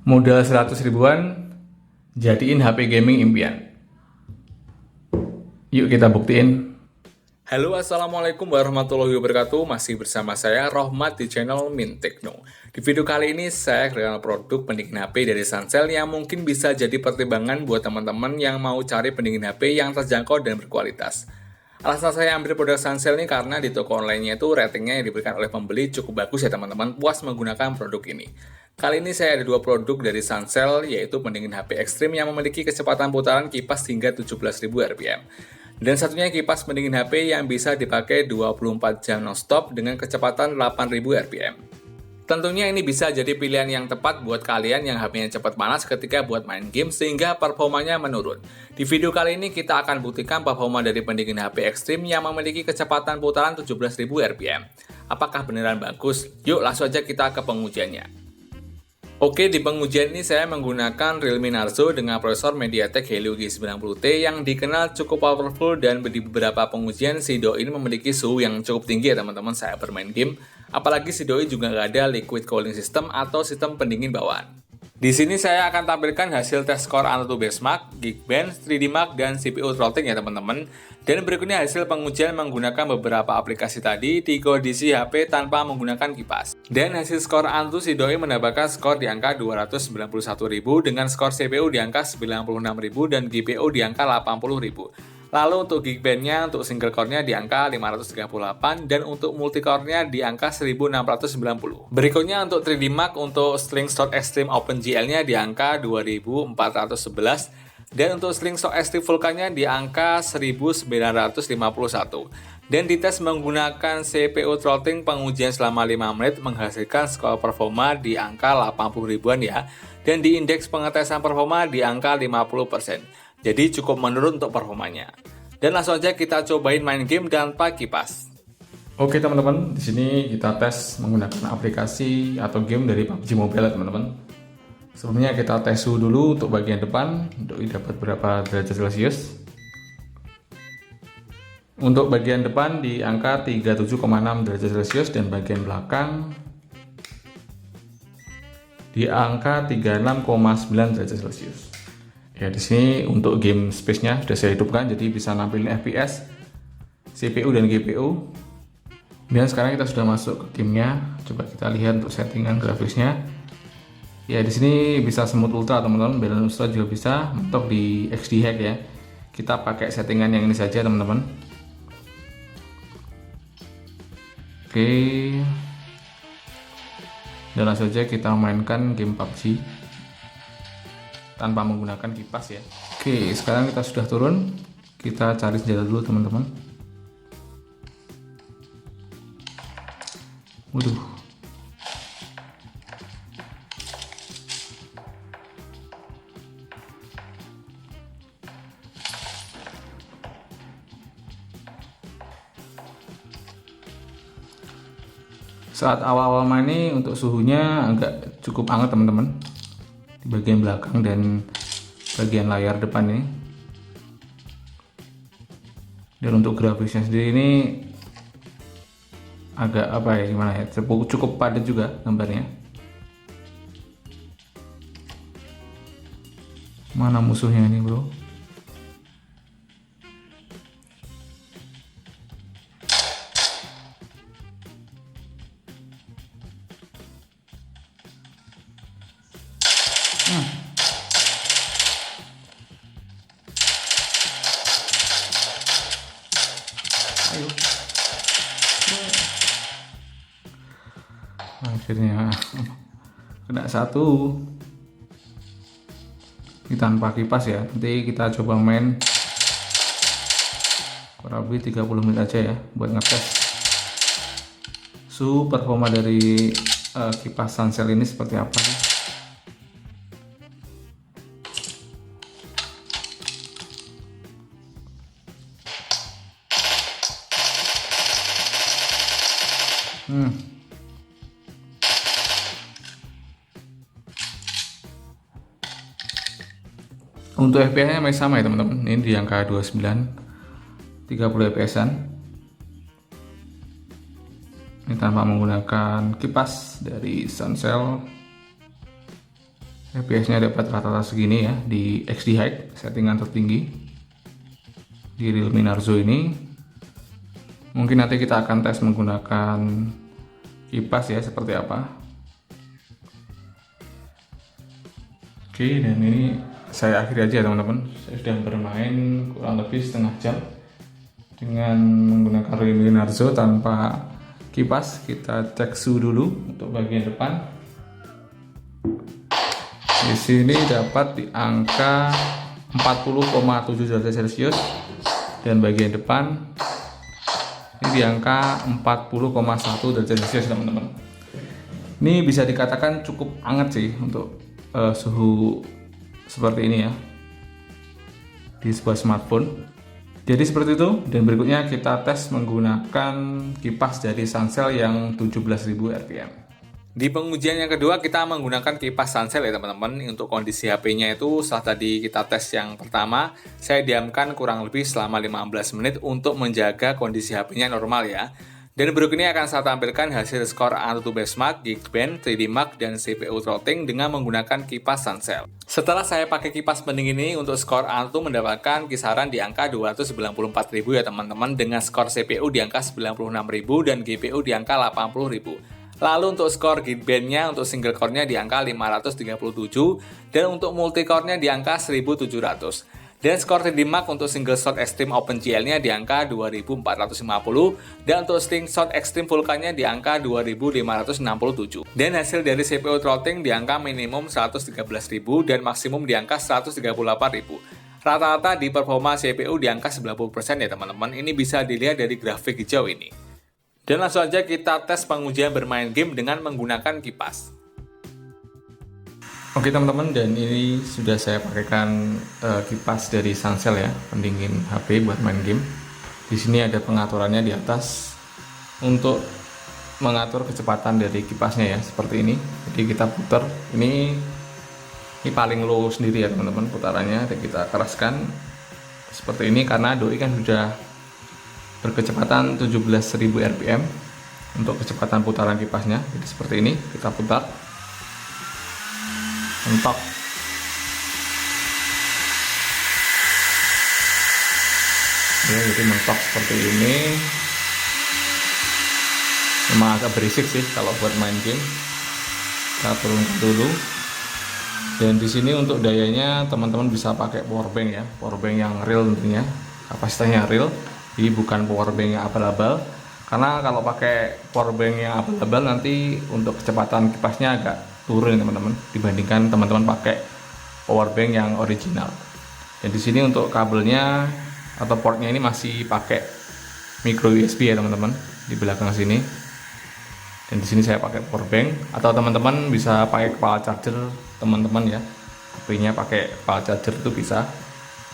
Modal 100 ribuan, jadiin HP gaming impian. Yuk kita buktiin. Halo, assalamualaikum warahmatullahi wabarakatuh. Masih bersama saya Rohmat di channel Mint Tekno. Di video kali ini saya kenal produk pendingin HP dari Sansel yang mungkin bisa jadi pertimbangan buat teman-teman yang mau cari pendingin HP yang terjangkau dan berkualitas. Alasan saya ambil produk Sansel ini karena di toko online-nya itu ratingnya yang diberikan oleh pembeli cukup bagus ya teman-teman, puas menggunakan produk ini. Kali ini saya ada dua produk dari Sansel, yaitu pendingin HP ekstrim yang memiliki kecepatan putaran kipas hingga 17.000 rpm. Dan satunya kipas pendingin HP yang bisa dipakai 24 jam non-stop dengan kecepatan 8.000 rpm. Tentunya ini bisa jadi pilihan yang tepat buat kalian yang HP-nya cepat panas ketika buat main game sehingga performanya menurun. Di video kali ini kita akan buktikan performa dari pendingin HP ekstrim yang memiliki kecepatan putaran 17.000 rpm. Apakah beneran bagus? Yuk langsung aja kita ke pengujiannya. Oke, di pengujian ini saya menggunakan Realme Narzo dengan prosesor MediaTek Helio G90T yang dikenal cukup powerful, dan di beberapa pengujian si doi ini memiliki suhu yang cukup tinggi ya teman-teman saya bermain game. Apalagi si doi juga nggak ada liquid cooling system atau sistem pendingin bawaan. Di sini saya akan tampilkan hasil tes skor Antutu Benchmark, Geekbench, 3D Mark, dan CPU throttling ya teman-teman. Dan berikutnya hasil pengujian menggunakan beberapa aplikasi tadi di kondisi HP tanpa menggunakan kipas. Dan hasil skor Antutu si doi mendapatkan skor di angka 291.000 dengan skor CPU di angka 96.000 dan GPU di angka 80.000. Lalu untuk Geekbench-nya untuk single core-nya di angka 538 dan untuk multi-core-nya di angka 1690. Berikutnya untuk 3D Mark untuk Slingshot Extreme OpenGL-nya di angka 2411 dan untuk Slingshot Extreme Vulkan-nya di angka 1951. Dan dites menggunakan CPU throttling, pengujian selama 5 menit menghasilkan skor performa di angka 80 ribuan ya. Dan di indeks pengetesan performa di angka 50%. Jadi cukup menurun untuk performanya. Dan langsung aja kita cobain main game tanpa kipas. Oke teman-teman, di sini kita tes menggunakan aplikasi atau game dari PUBG Mobile teman-teman. Sebelumnya kita tes suhu dulu untuk bagian depan, untuk dapat berapa derajat Celcius. Untuk bagian depan di angka 37,6 derajat Celcius dan bagian belakang di angka 36,9 derajat Celcius. Ya, di sini untuk game space-nya sudah saya hidupkan, jadi bisa nampilin FPS, CPU dan GPU. Dan sekarang kita sudah masuk ke gamenya. Coba kita lihat untuk settingan grafisnya. Ya, di sini bisa smooth ultra teman-teman, balance ultra juga bisa, mentok di XD hack ya. Kita pakai settingan yang ini saja teman-teman. Oke. Dan langsung saja kita mainkan game PUBG tanpa menggunakan kipas ya. Oke, sekarang kita sudah turun. Kita cari senjata dulu teman-teman. Waduh. Saat awal-awal main ini untuk suhunya agak cukup hangat teman-teman, di bagian belakang dan bagian layar depan ini. Dan untuk grafisnya sendiri ini agak apa ya, gimana ya, cukup padat juga gambarnya. Mana musuhnya ini bro? Ayo. Akhirnya kena satu. Ini tanpa kipas ya. Nanti kita coba main kurang lebih 30 menit aja ya buat ngetes suhu performa dari kipas Sansel ini seperti apa sih. Untuk FPS-nya masih sama ya teman-teman. Ini di angka 29, 30 FPS-an. Ini tanpa menggunakan kipas dari Sansel. FPS-nya dapat rata-rata segini ya di XD High, settingan tertinggi di Realme Narzo ini. Mungkin nanti kita akan tes menggunakan kipas ya, seperti apa. Oke, dan ini saya akhiri aja teman-teman. Saya sudah bermain kurang lebih setengah jam dengan menggunakan Realme Narzo tanpa kipas. Kita cek suhu dulu untuk bagian depan. Di sini dapat di angka 40,7 derajat Celcius, dan bagian depan ini di angka 40,1 derajat Celcius teman-teman. Ini bisa dikatakan cukup hangat sih untuk suhu seperti ini ya di sebuah smartphone. Jadi seperti itu, dan berikutnya kita tes menggunakan kipas dari Sancel yang 17.000 rpm. Di pengujian yang kedua kita menggunakan kipas Sancel ya teman-teman. Untuk kondisi HP-nya itu setelah tadi kita tes yang pertama, saya diamkan kurang lebih selama 15 menit untuk menjaga kondisi HP-nya normal ya. Dan berikut ini akan saya tampilkan hasil skor AnTuTu Benchmark, Geekbench, 3D Mark, dan CPU throttling dengan menggunakan kipas Sancel. Setelah saya pakai kipas pendingin ini, untuk skor AnTuTu mendapatkan kisaran di angka 294.000 ya teman-teman, dengan skor CPU di angka 96.000 dan GPU di angka 80.000. Lalu untuk skor Geekbench-nya untuk single core-nya di angka 537 dan untuk multi core-nya di angka 1700. Dan skor 3D Mark untuk single shot Extreme OpenGL-nya di angka 2450 dan untuk slingshot Extreme Vulkan-nya di angka 2567. Dan hasil dari CPU throttling di angka minimum 113.000 dan maksimum di angka 138.000. Rata-rata di performa CPU di angka 90% ya teman-teman. Ini bisa dilihat dari grafik hijau ini. Dan langsung aja kita tes pengujian bermain game dengan menggunakan kipas. Oke teman-teman, dan ini sudah saya pakaikan kipas dari Sancel ya, pendingin HP buat main game. Di sini ada pengaturannya di atas untuk mengatur kecepatan dari kipasnya ya, seperti ini. Jadi kita putar, ini paling low sendiri ya teman-teman putarannya, dan kita keraskan seperti ini karena doi kan sudah berkecepatan 17.000 rpm untuk kecepatan putaran kipasnya. Jadi seperti ini, kita putar, mentok. Ya, jadi mentok seperti ini. Memang agak berisik sih kalau buat main game. Kita turunkan dulu. Dan di sini untuk dayanya teman-teman bisa pakai powerbank ya, powerbank yang real tentunya, kapasitasnya real. Jadi bukan powerbank yang abal-abal, karena kalau pakai powerbank yang abal-abal nanti untuk kecepatan kipasnya agak turun teman-teman dibandingkan teman-teman pakai powerbank yang original. Dan di sini untuk kabelnya atau portnya ini masih pakai micro USB ya teman-teman di belakang sini. Dan di sini saya pakai powerbank, atau teman-teman bisa pakai kepala charger teman-teman ya. HP-nya pakai kepala charger itu bisa.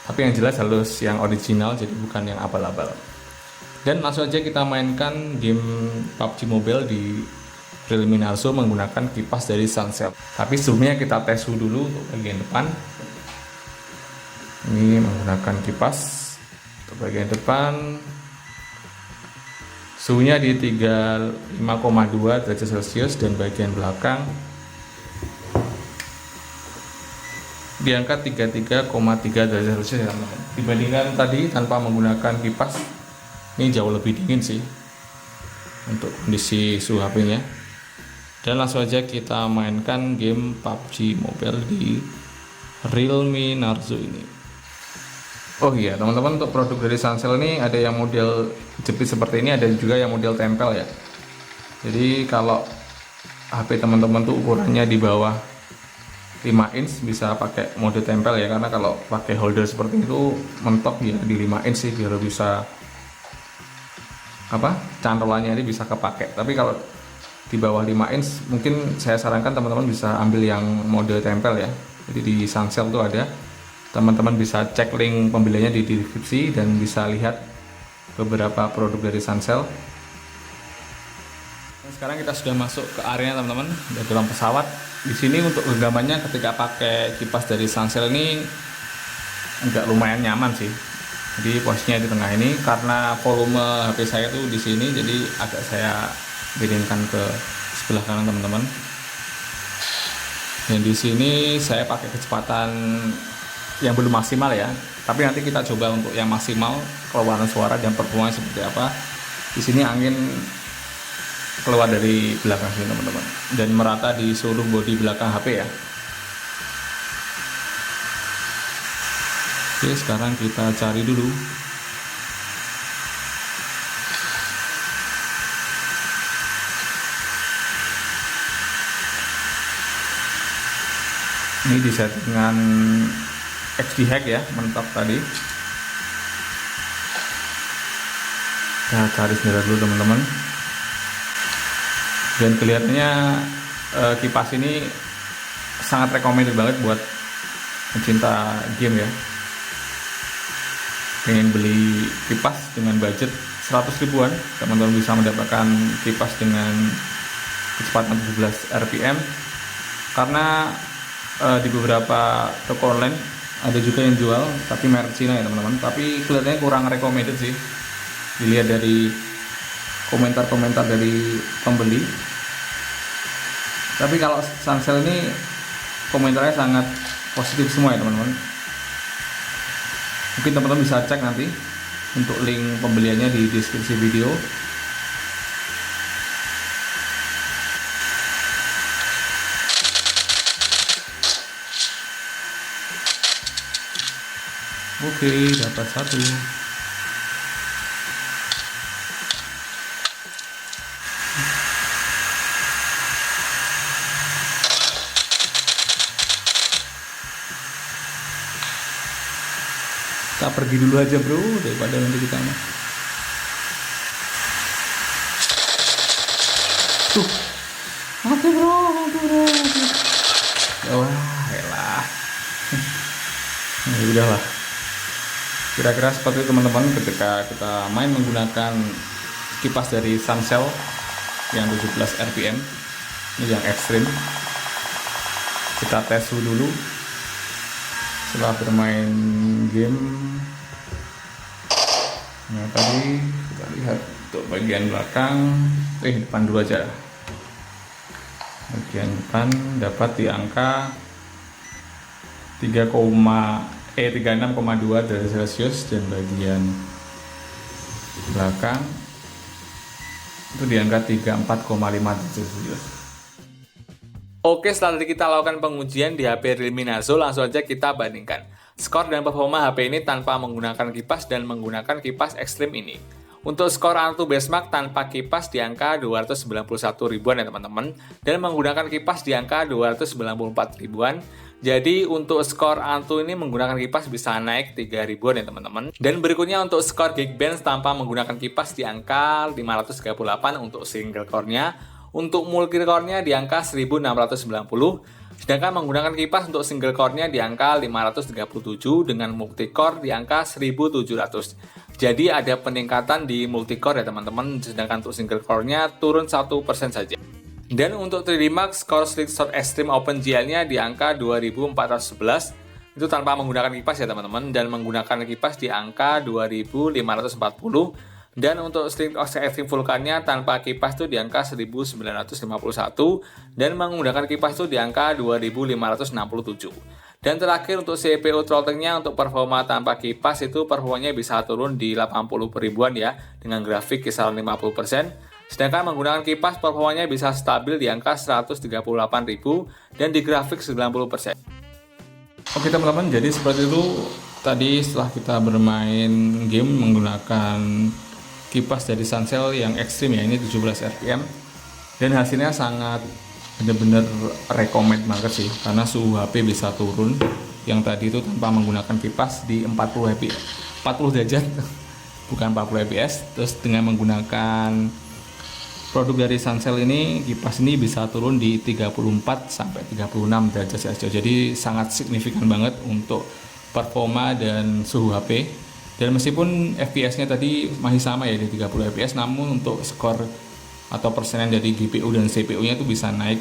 Tapi yang jelas harus yang original, jadi bukan yang abal-abal. Dan langsung aja kita mainkan game PUBG Mobile di Realme Narzo menggunakan kipas dari Sancel. Tapi sebelumnya kita tes suhu dulu untuk bagian depan. Ini menggunakan kipas untuk bagian depan. Suhunya di 35,2 derajat Celcius, dan bagian belakang di angka 33,3 derajat Celcius ya teman-teman. Dibandingkan tadi tanpa menggunakan kipas, ini jauh lebih dingin sih untuk kondisi suhu HP-nya. Dan langsung aja kita mainkan game PUBG Mobile di Realme Narzo ini. Oh iya teman-teman, untuk produk dari Sancel ini ada yang model jepit seperti ini, ada juga yang model tempel ya. Jadi kalau HP teman-teman tuh ukurannya di bawah 5 inch bisa pakai mode tempel ya, karena kalau pakai holder seperti itu mentok ya di 5 inch sih biar bisa cantolannya ini bisa kepake. Tapi kalau di bawah 5 inch mungkin saya sarankan teman-teman bisa ambil yang mode tempel ya. Jadi di Sancel tuh ada, teman-teman bisa cek link pembeliannya di deskripsi dan bisa lihat beberapa produk dari Sancel. Sekarang kita sudah masuk ke area teman-teman, di dalam pesawat. Di sini untuk genggamannya ketika pakai kipas dari Sancel ini agak lumayan nyaman sih. Jadi posisinya di tengah ini, karena volume HP saya tuh di sini, jadi agak saya bedinkan ke sebelah kanan teman-teman. Dan di sini saya pakai kecepatan yang belum maksimal ya. Tapi nanti kita coba untuk yang maksimal, keluaran suara dan performa seperti apa. Di sini angin keluar dari belakang sini teman-teman, dan merata di seluruh bodi belakang HP ya. Oke, sekarang kita cari dulu. Ini di settingan XD hack ya, mentok tadi. Kita cari sendiri dulu teman-teman. Dan kelihatannya kipas ini sangat recommended banget buat pencinta game ya. Pengen beli kipas dengan budget 100 ribuan, teman-teman bisa mendapatkan kipas dengan kecepatan 17 rpm. Karena di beberapa toko online ada juga yang jual, tapi merek Cina ya teman-teman. Tapi kelihatannya kurang recommended sih, dilihat dari komentar-komentar dari pembeli. Tapi kalau Sansel ini komentarnya sangat positif semua ya teman-teman. Mungkin teman-teman bisa cek nanti untuk link pembeliannya di deskripsi video. Oke, dapat satu. Kita pergi dulu aja bro, daripada nanti kita tuh mati bro. Wah elah. Nah, udahlah, kira-kira seperti itu teman-teman. Ketika kita main menggunakan kipas dari Sansel yang 17 rpm ini yang ekstrim, kita tes dulu setelah bermain game. Nah tadi kita lihat untuk bagian belakang, depan dulu aja. Bagian depan dapat di angka 36,2 derajat Celcius, dan bagian belakang itu di angka 34,5 derajat Celcius. Oke, setelah tadi kita lakukan pengujian di HP Realme Nazo, langsung aja kita bandingkan skor dan performa HP ini tanpa menggunakan kipas dan menggunakan kipas ekstrim ini. Untuk skor Antutu Benchmark tanpa kipas di angka 291 ribuan ya teman-teman, dan menggunakan kipas di angka 294 ribuan. Jadi untuk skor Antutu ini menggunakan kipas bisa naik 3 ribuan ya teman-teman. Dan berikutnya untuk skor Geekbench tanpa menggunakan kipas di angka 538 untuk single core-nya. Untuk multi core-nya di angka 1690. Sedangkan menggunakan kipas untuk single core-nya di angka 537 dengan multi core di angka 1700. Jadi ada peningkatan di multi core ya teman-teman, sedangkan untuk single core-nya turun 1% saja. Dan untuk 3D Mark, skor Slingshot Extreme OpenGL-nya di angka 2411, itu tanpa menggunakan kipas ya teman-teman, dan menggunakan kipas di angka 2540. Dan untuk Slingshot Extreme Vulkan-nya tanpa kipas itu di angka 1951, dan menggunakan kipas itu di angka 2567. Dan terakhir untuk CPU throttling-nya untuk performa tanpa kipas itu performanya bisa turun di 80 ribuan ya, dengan grafik kisaran 50%. Sedangkan menggunakan kipas performanya bisa stabil di angka 138.000 dan di grafik 90%. Oke teman-teman, jadi seperti itu tadi setelah kita bermain game menggunakan kipas dari Sansel yang ekstrim ya, ini 17 rpm, dan hasilnya sangat benar-benar recommend banget sih, karena suhu HP bisa turun yang tadi itu tanpa menggunakan kipas di 40 derajat bukan 40 fps. Terus dengan menggunakan produk dari Sansel ini, kipas ini bisa turun di 34 sampai 36 derajat Celcius. Jadi sangat signifikan banget untuk performa dan suhu HP. Dan meskipun FPS-nya tadi masih sama ya di 30 fps, namun untuk skor atau persenan dari GPU dan CPU-nya itu bisa naik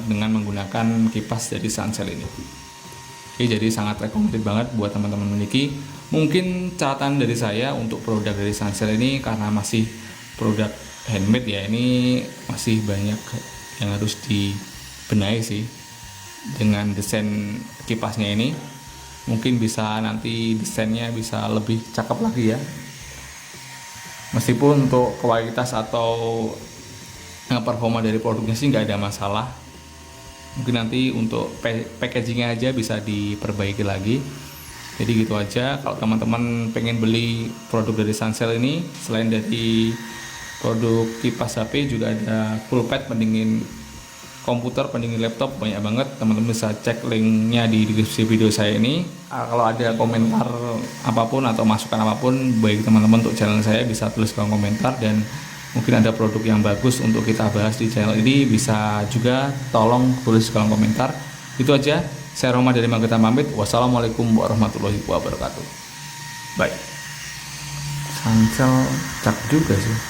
dengan menggunakan kipas dari Sansel ini. Oke, jadi sangat recommended banget buat teman-teman memiliki. Mungkin catatan dari saya untuk produk dari Sansel ini, karena masih produk handmade ya, ini masih banyak yang harus dibenahi sih. dengan desain kipasnya ini. Mungkin bisa nanti desainnya bisa lebih cakep lagi ya. Meskipun untuk kualitas atau performa dari produknya sih nggak ada masalah. Mungkin nanti untuk packagingnya aja bisa diperbaiki lagi. Jadi gitu aja. Kalau teman-teman pengen beli produk dari Sunsil ini, selain dari produk kipas HP juga ada cool pad pendingin komputer, pendingin laptop, banyak banget. Teman-teman bisa cek linknya di deskripsi video saya ini. Kalau ada komentar apapun atau masukan apapun baik teman-teman untuk channel saya, bisa tulis kolom komentar. Dan mungkin ada produk yang bagus untuk kita bahas di channel ini, bisa juga tolong tulis kolom komentar. Itu aja. Saya Roma dari Magetan pamit. Wassalamualaikum warahmatullahi wabarakatuh. Bye. Sunsil cakep juga sih.